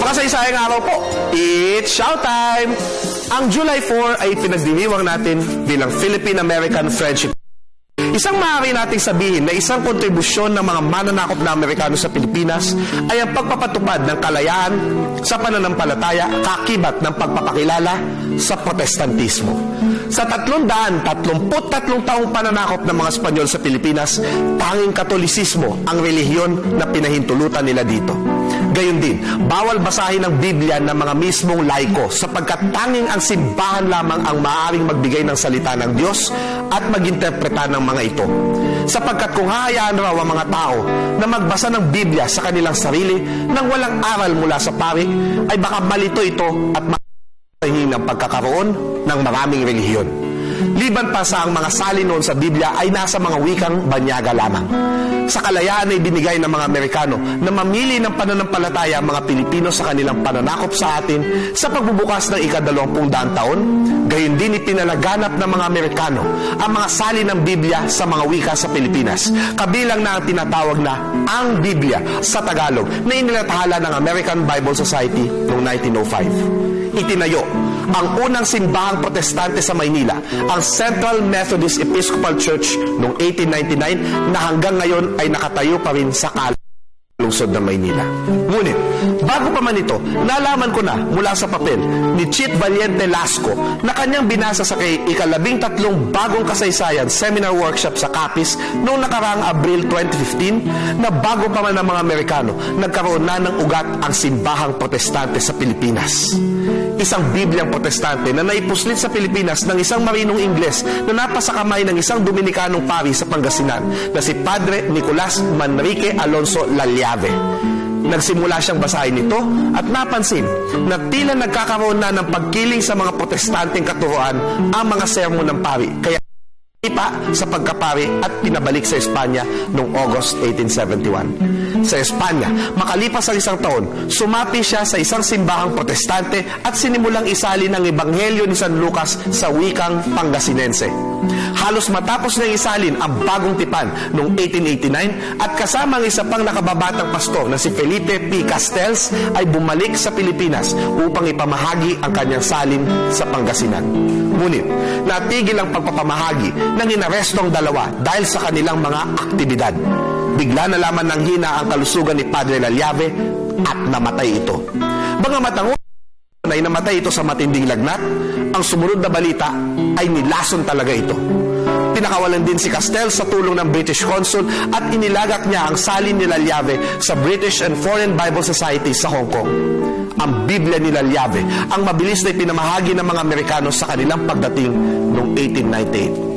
Makasaysayang araw po, it's showtime! Ang July 4 ay pinagdiriwang natin bilang Philippine-American Friendship. Isang maaari nating sabihin na isang kontribusyon ng mga mananakop na Amerikano sa Pilipinas ay ang pagpapatupad ng kalayaan sa pananampalataya kakibat ng pagpapakilala sa Protestantismo. Sa 333 taong pananakop ng mga Espanyol sa Pilipinas, tanging Katolisismo ang relihiyon na pinahintulutan nila dito. Gayon din, bawal basahin ang Biblia ng mga mismong laiko sapagkat tanging ang simbahan lamang ang maaaring magbigay ng salita ng Diyos at mag-interpreta ng mga ito. Sapagkat kung hahayaan raw ang mga tao na magbasa ng Biblia sa kanilang sarili nang walang aral mula sa pari, ay baka malito ito at makahingi ng pagkakaroon ng maraming relihiyon. Liban pa sa ang mga salin noon sa Biblia ay nasa mga wikang banyaga lamang. Sa kalayaan ay binigay ng mga Amerikano na mamili ng pananampalataya ang mga Pilipino sa kanilang pananakop sa atin sa pagbubukas ng ika-20 taon. Gayon din ipinalaganap ng mga Amerikano ang mga salin ng Biblia sa mga wika sa Pilipinas. Kabilang na ang tinatawag na ang Biblia sa Tagalog na inilathala ng American Bible Society noong 1905. Itinayo ang unang simbahang protestante sa Maynila, ang Central Methodist Episcopal Church noong 1899 na hanggang ngayon ay nakatayo pa rin sa lungsod ng Maynila. Ngunit, bago pa man ito, nalaman ko na mula sa papel ni Chit Valiente Lasco na kanyang binasa sa ika-13 bagong kasaysayan seminar workshop sa Capiz noong nakaraang Abril 2015 na bago pa man ng mga Amerikano, nagkaroon na ng ugat ang simbahang protestante sa Pilipinas. Isang Bibliang protestante na naipuslit sa Pilipinas ng isang marinong Ingles na napasakamay ng isang Dominikanong pari sa Pangasinan na si Padre Nicolas Manrique Alonso Lalyave. Nagsimula siyang basahin ito at napansin na tila nagkakaroon na ng pagkiling sa mga protestanteng katuroan ang mga sermon ng pari. Kaya ipa sa pagkapari at pinabalik sa Espanya noong August 1871. Sa Espanya, makalipas ang isang taon, sumapi siya sa isang simbahang protestante at sinimulang isalin ang Ebanghelyo ni San Lucas sa wikang Pangasinense. Halos matapos niyang isalin ang Bagong Tipan noong 1889 at kasama ang isa pang nakababatang pastor na si Felipe P. Castells ay bumalik sa Pilipinas upang ipamahagi ang kanyang salin sa Pangasinan. Ngunit, natigil ang pagpapamahagi nang inaresto ang dalawa dahil sa kanilang mga aktibidad. Bigla na lamang ng hina ang kalusugan ni Padre Lalyave at namatay ito. Bagamat ang ay namatay ito sa matinding lagnat, ang sumunod na balita ay nilason talaga ito. Pinakawalan din si Castells sa tulong ng British Consul at inilagak niya ang salin ni Lalyave sa British and Foreign Bible Society sa Hong Kong. Ang Biblia ni Lalyave ang mabilis na ipinamahagi ng mga Amerikano sa kanilang pagdating noong 1898.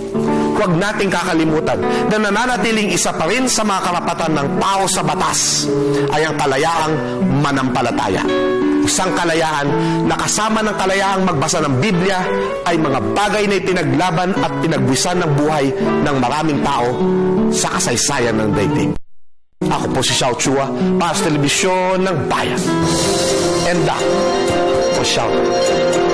Huwag nating kakalimutan na nananatiling isa pa rin sa mga karapatan ng tao sa batas ay ang kalayaang manampalataya. Isang kalayaan na kasama ng kalayaang magbasa ng Biblia ay mga bagay na itinaglaban at pinagbuwisan ng buhay ng maraming tao sa kasaysayan ng daigdig. Ako po si Xiao Chua para sa Telebisyon ng Bayan. And that was Xiao.